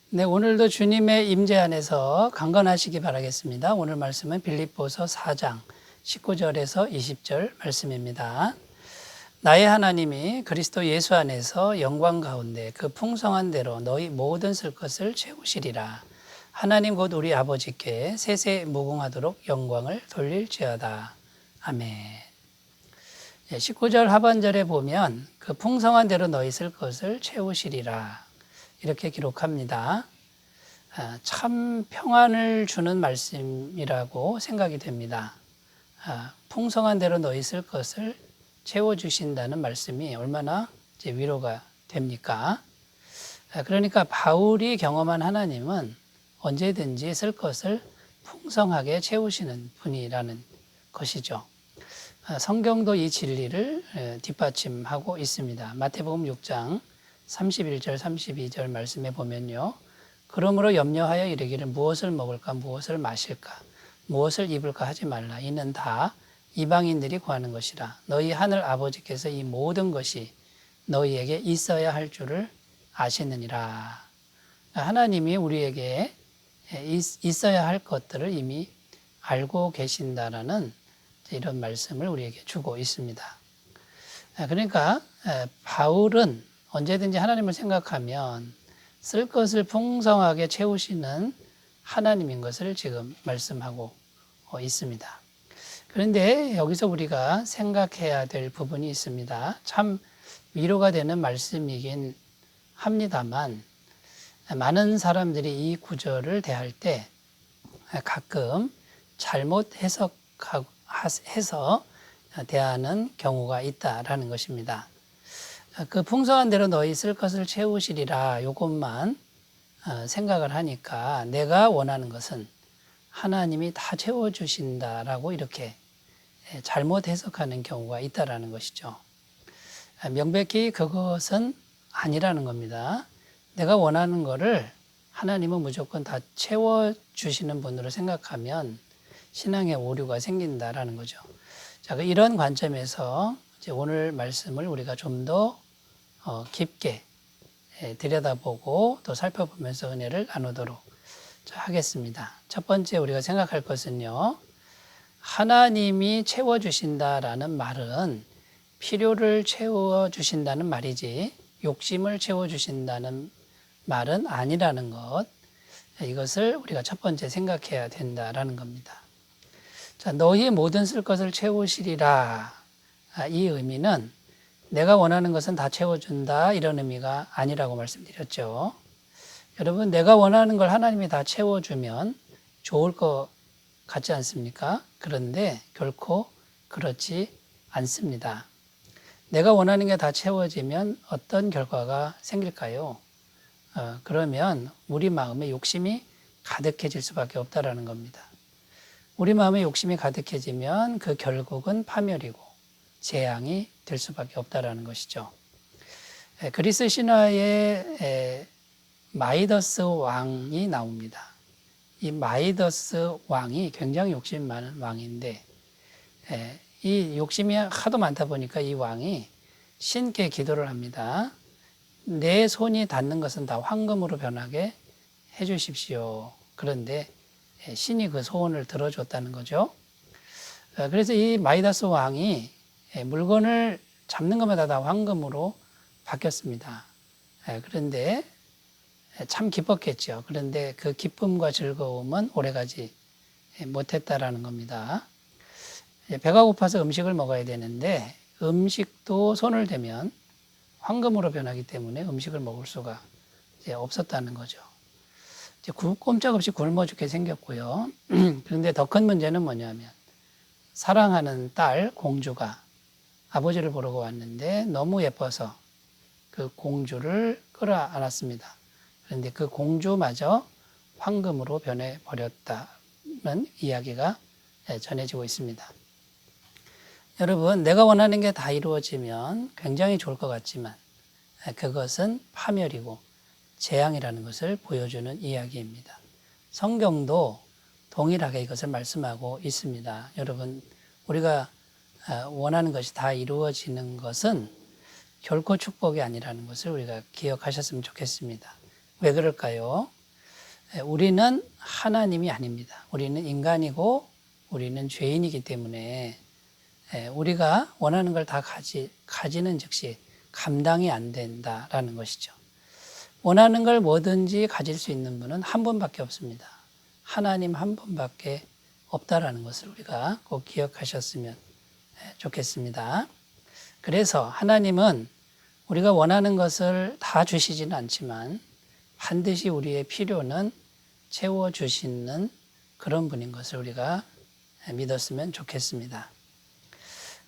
네, 오늘도 주님의 임재 안에서 강건하시기 바라겠습니다. 오늘 말씀은 빌립보서 4장 19절에서 20절 말씀입니다. 나의 하나님이 그리스도 예수 안에서 영광 가운데 그 풍성한 대로 너희 모든 쓸 것을 채우시리라. 하나님 곧 우리 아버지께 세세 무궁하도록 영광을 돌릴지어다. 아멘. 19절 하반절에 보면 그 풍성한 대로 너희 쓸 것을 채우시리라. 이렇게 기록합니다. 참 평안을 주는 말씀이라고 생각이 됩니다. 풍성한 대로 너희 쓸 것을 채워주신다는 말씀이 얼마나 위로가 됩니까? 그러니까 바울이 경험한 하나님은 언제든지 쓸 것을 풍성하게 채우시는 분이라는 것이죠. 성경도 이 진리를 뒷받침하고 있습니다. 마태복음 6장 31절 32절 말씀에 보면요. 그러므로 염려하여 이르기를 무엇을 먹을까 무엇을 마실까 무엇을 입을까 하지 말라. 이는 다 이방인들이 구하는 것이라. 너희 하늘 아버지께서 이 모든 것이 너희에게 있어야 할 줄을 아시느니라. 하나님이 우리에게 있어야 할 것들을 이미 알고 계신다라는 이런 말씀을 우리에게 주고 있습니다. 그러니까 바울은 언제든지 하나님을 생각하면 쓸 것을 풍성하게 채우시는 하나님인 것을 지금 말씀하고 있습니다. 그런데 여기서 우리가 생각해야 될 부분이 있습니다. 참 위로가 되는 말씀이긴 합니다만 많은 사람들이 이 구절을 대할 때 가끔 잘못 해서 대하는 경우가 있다라는 것입니다. 그 풍성한 대로 너희 쓸 것을 채우시리라 이것만 생각을 하니까 내가 원하는 것은 하나님이 다 채워주신다라고 이렇게 잘못 해석하는 경우가 있다라는 것이죠. 명백히 그것은 아니라는 겁니다. 내가 원하는 것을 하나님은 무조건 다 채워주시는 분으로 생각하면 신앙의 오류가 생긴다라는 거죠. 자, 이런 관점에서 이제 오늘 말씀을 우리가 좀 더 깊게 들여다보고 또 살펴보면서 은혜를 나누도록 하겠습니다. 첫 번째 우리가 생각할 것은요. 하나님이 채워주신다라는 말은 필요를 채워주신다는 말이지 욕심을 채워주신다는 말은 아니라는 것. 이것을 우리가 첫 번째 생각해야 된다라는 겁니다. 자, 너희 모든 쓸 것을 채우시리라. 이 의미는 내가 원하는 것은 다 채워준다 이런 의미가 아니라고 말씀드렸죠. 여러분 내가 원하는 걸 하나님이 다 채워주면 좋을 것 같지 않습니까? 그런데 결코 그렇지 않습니다. 내가 원하는 게 다 채워지면 어떤 결과가 생길까요? 그러면 우리 마음에 욕심이 가득해질 수밖에 없다라는 겁니다. 우리 마음에 욕심이 가득해지면 그 결국은 파멸이고 재앙이 될 수밖에 없다라는 것이죠. 그리스 신화에 마이더스 왕이 나옵니다. 이 마이더스 왕이 굉장히 욕심 많은 왕인데 이 욕심이 하도 많다 보니까 이 왕이 신께 기도를 합니다. 내 손이 닿는 것은 다 황금으로 변하게 해 주십시오. 그런데 신이 그 소원을 들어줬다는 거죠. 그래서 이 마이다스 왕이 물건을 잡는 것마다 다 황금으로 바뀌었습니다. 그런데 참 기뻤겠죠. 그런데 그 기쁨과 즐거움은 오래가지 못했다라는 겁니다. 배가 고파서 음식을 먹어야 되는데 음식도 손을 대면 황금으로 변하기 때문에 음식을 먹을 수가 없었다는 거죠. 꼼짝없이 굶어 죽게 생겼고요. 그런데 더 큰 문제는 뭐냐면 사랑하는 딸 공주가 아버지를 보러 왔는데 너무 예뻐서 그 공주를 끌어안았습니다. 그런데 그 공주마저 황금으로 변해버렸다는 이야기가 전해지고 있습니다. 여러분 내가 원하는 게 다 이루어지면 굉장히 좋을 것 같지만 그것은 파멸이고 재앙이라는 것을 보여주는 이야기입니다. 성경도 동일하게 이것을 말씀하고 있습니다. 여러분 우리가 원하는 것이 다 이루어지는 것은 결코 축복이 아니라는 것을 우리가 기억하셨으면 좋겠습니다. 왜 그럴까요? 우리는 하나님이 아닙니다. 우리는 인간이고 우리는 죄인이기 때문에 우리가 원하는 걸 다 가지는 즉시 감당이 안 된다라는 것이죠. 원하는 걸 뭐든지 가질 수 있는 분은 한 분밖에 없습니다. 하나님 한 분밖에 없다라는 것을 우리가 꼭 기억하셨으면 좋겠습니다. 그래서 하나님은 우리가 원하는 것을 다 주시지는 않지만 반드시 우리의 필요는 채워주시는 그런 분인 것을 우리가 믿었으면 좋겠습니다.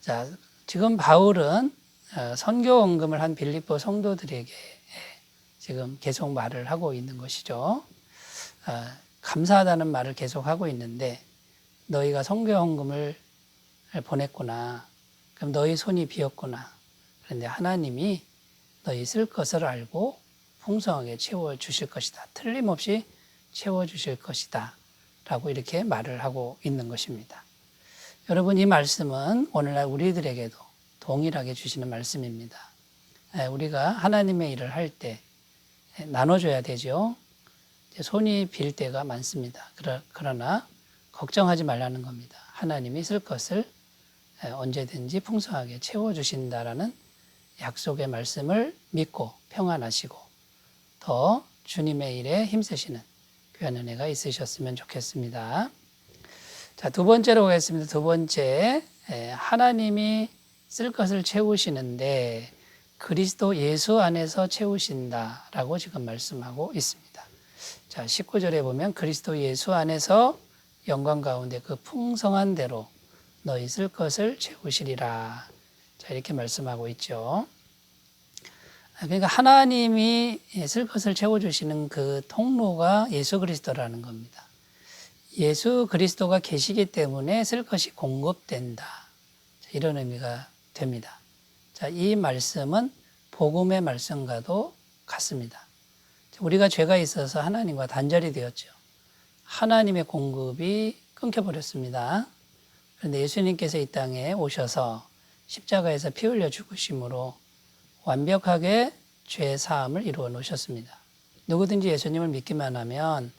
자, 지금 바울은 선교 헌금을 한 빌립보 성도들에게 지금 계속 말을 하고 있는 것이죠. 감사하다는 말을 계속 하고 있는데 너희가 선교 헌금을 보냈구나. 그럼 너희 손이 비었구나. 그런데 하나님이 너희 쓸 것을 알고 풍성하게 채워주실 것이다. 틀림없이 채워주실 것이다. 라고 이렇게 말을 하고 있는 것입니다. 여러분, 이 말씀은 오늘날 우리들에게도 동일하게 주시는 말씀입니다. 우리가 하나님의 일을 할 때 나눠줘야 되죠. 손이 빌 때가 많습니다. 그러나 걱정하지 말라는 겁니다. 하나님이 쓸 것을 언제든지 풍성하게 채워주신다라는 약속의 말씀을 믿고 평안하시고 더 주님의 일에 힘쓰시는 귀한 은혜가 있으셨으면 좋겠습니다. 자, 두 번째로 가겠습니다. 두 번째, 하나님이 쓸 것을 채우시는데 그리스도 예수 안에서 채우신다라고 지금 말씀하고 있습니다. 자, 19절에 보면 그리스도 예수 안에서 영광 가운데 그 풍성한 대로 너희 쓸 것을 채우시리라. 자, 이렇게 말씀하고 있죠. 그러니까 하나님이 쓸 것을 채워주시는 그 통로가 예수 그리스도라는 겁니다. 예수 그리스도가 계시기 때문에 쓸 것이 공급된다. 이런 의미가 됩니다. 자, 이 말씀은 복음의 말씀과도 같습니다. 우리가 죄가 있어서 하나님과 단절이 되었죠. 하나님의 공급이 끊겨버렸습니다. 그런데 예수님께서 이 땅에 오셔서 십자가에서 피 흘려 죽으심으로 완벽하게 죄 사함을 이루어 놓으셨습니다. 누구든지 예수님을 믿기만 하면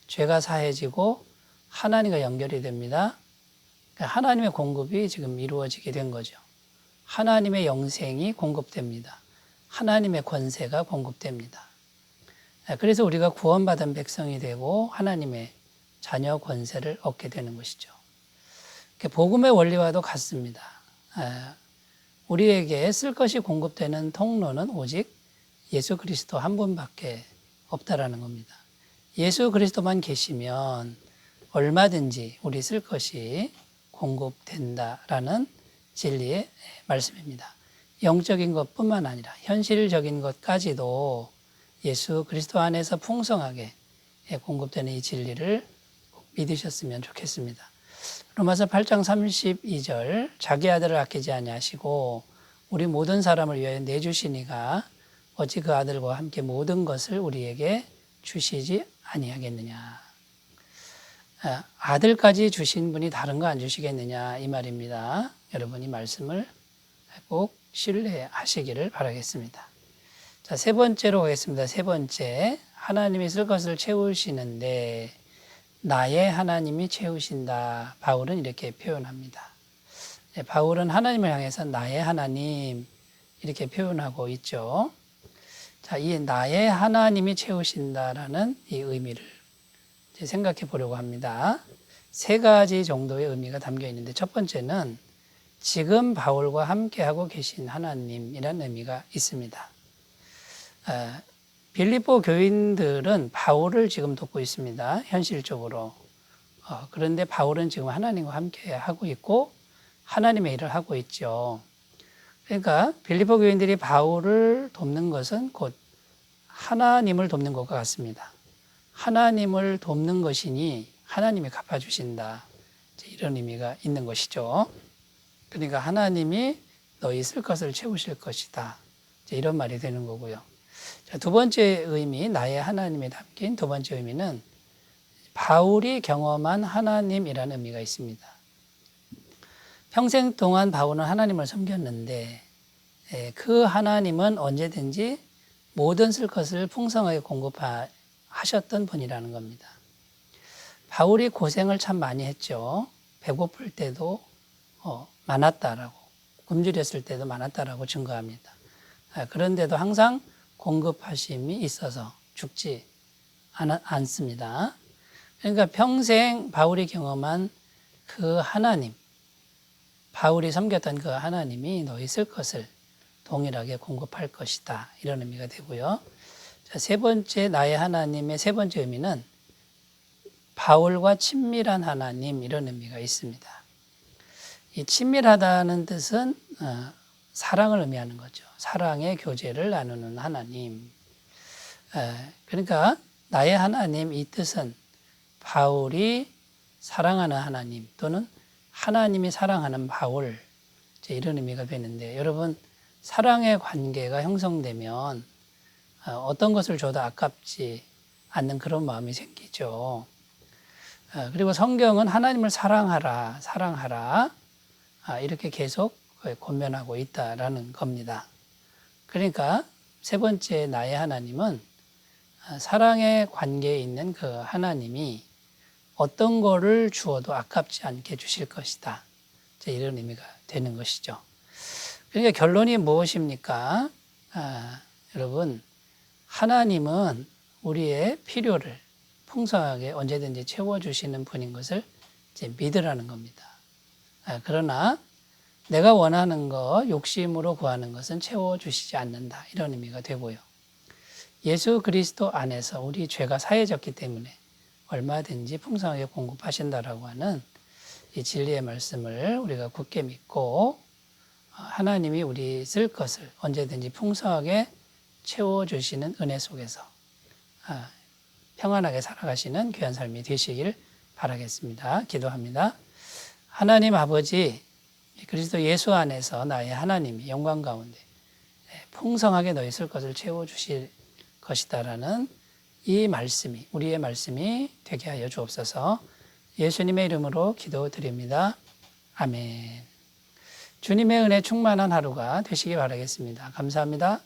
죄가 사해지고 하나님과 연결이 됩니다. 하나님의 공급이 지금 이루어지게 된 거죠. 하나님의 영생이 공급됩니다. 하나님의 권세가 공급됩니다. 그래서 우리가 구원받은 백성이 되고 하나님의 자녀 권세를 얻게 되는 것이죠. 복음의 원리와도 같습니다. 우리에게 쓸 것이 공급되는 통로는 오직 예수 그리스도 한 분밖에 없다라는 겁니다. 예수 그리스도만 계시면 얼마든지 우리 쓸 것이 공급된다라는 진리의 말씀입니다. 영적인 것뿐만 아니라 현실적인 것까지도 예수 그리스도 안에서 풍성하게 공급되는 이 진리를 믿으셨으면 좋겠습니다. 로마서 8장 32절 자기 아들을 아끼지 아니하시고 우리 모든 사람을 위하여 내주시니가 어찌 그 아들과 함께 모든 것을 우리에게 주시지 아니하겠느냐. 아들까지 주신 분이 다른 거 안 주시겠느냐 이 말입니다. 여러분 이 말씀을 꼭 신뢰하시기를 바라겠습니다. 자, 세 번째로 가겠습니다. 세 번째, 하나님이 쓸 것을 채우시는데 나의 하나님이 채우신다. 바울은 이렇게 표현합니다. 바울은 하나님을 향해서 나의 하나님 이렇게 표현하고 있죠. 자, 이 나의 하나님이 채우신다라는 이 의미를 생각해 보려고 합니다. 세 가지 정도의 의미가 담겨 있는데 첫 번째는 지금 바울과 함께하고 계신 하나님이라는 의미가 있습니다. 빌립보 교인들은 바울을 지금 돕고 있습니다. 현실적으로. 그런데 바울은 지금 하나님과 함께 하고 있고 하나님의 일을 하고 있죠. 그러니까 빌립보 교인들이 바울을 돕는 것은 곧 하나님을 돕는 것과 같습니다. 하나님을 돕는 것이니 하나님이 갚아주신다. 이런 의미가 있는 것이죠. 그러니까 하나님이 너희 쓸 것을 채우실 것이다. 이런 말이 되는 거고요. 자, 두 번째 의미, 나의 하나님에 담긴 두 번째 의미는 바울이 경험한 하나님이라는 의미가 있습니다. 평생 동안 바울은 하나님을 섬겼는데 그 하나님은 언제든지 모든 쓸 것을 풍성하게 공급하는 하셨던 분이라는 겁니다. 바울이 고생을 참 많이 했죠. 배고플 때도 많았다라고, 굶주렸을 때도 많았다라고 증거합니다. 그런데도 항상 공급하심이 있어서 죽지 않습니다. 그러니까 평생 바울이 경험한 그 하나님, 바울이 섬겼던 그 하나님이 너희 쓸 것을 동일하게 공급할 것이다. 이런 의미가 되고요. 자, 세 번째, 나의 하나님의 세 번째 의미는 바울과 친밀한 하나님, 이런 의미가 있습니다. 이 친밀하다는 뜻은 사랑을 의미하는 거죠. 사랑의 교제를 나누는 하나님. 그러니까 나의 하나님, 이 뜻은 바울이 사랑하는 하나님 또는 하나님이 사랑하는 바울, 이런 의미가 되는데, 여러분 사랑의 관계가 형성되면 어떤 것을 줘도 아깝지 않는 그런 마음이 생기죠. 그리고 성경은 하나님을 사랑하라, 사랑하라, 이렇게 계속 권면하고 있다라는 겁니다. 그러니까 세 번째 나의 하나님은 사랑의 관계에 있는 그 하나님이 어떤 거를 주어도 아깝지 않게 주실 것이다. 이런 의미가 되는 것이죠. 그러니까 결론이 무엇입니까? 여러분, 하나님은 우리의 필요를 풍성하게 언제든지 채워주시는 분인 것을 이제 믿으라는 겁니다. 그러나 내가 원하는 것, 욕심으로 구하는 것은 채워주시지 않는다. 이런 의미가 되고요. 예수 그리스도 안에서 우리 죄가 사해졌기 때문에 얼마든지 풍성하게 공급하신다라고 하는 이 진리의 말씀을 우리가 굳게 믿고 하나님이 우리 쓸 것을 언제든지 풍성하게 채워주시는 은혜 속에서 평안하게 살아가시는 귀한 삶이 되시길 바라겠습니다. 기도합니다. 하나님 아버지, 그리스도 예수 안에서 나의 하나님이 영광 가운데 풍성하게 너희 쓸 것을 채워주실 것이다라는 이 말씀이, 우리의 말씀이 되게 하여 주옵소서. 예수님의 이름으로 기도드립니다. 아멘. 주님의 은혜 충만한 하루가 되시기 바라겠습니다. 감사합니다.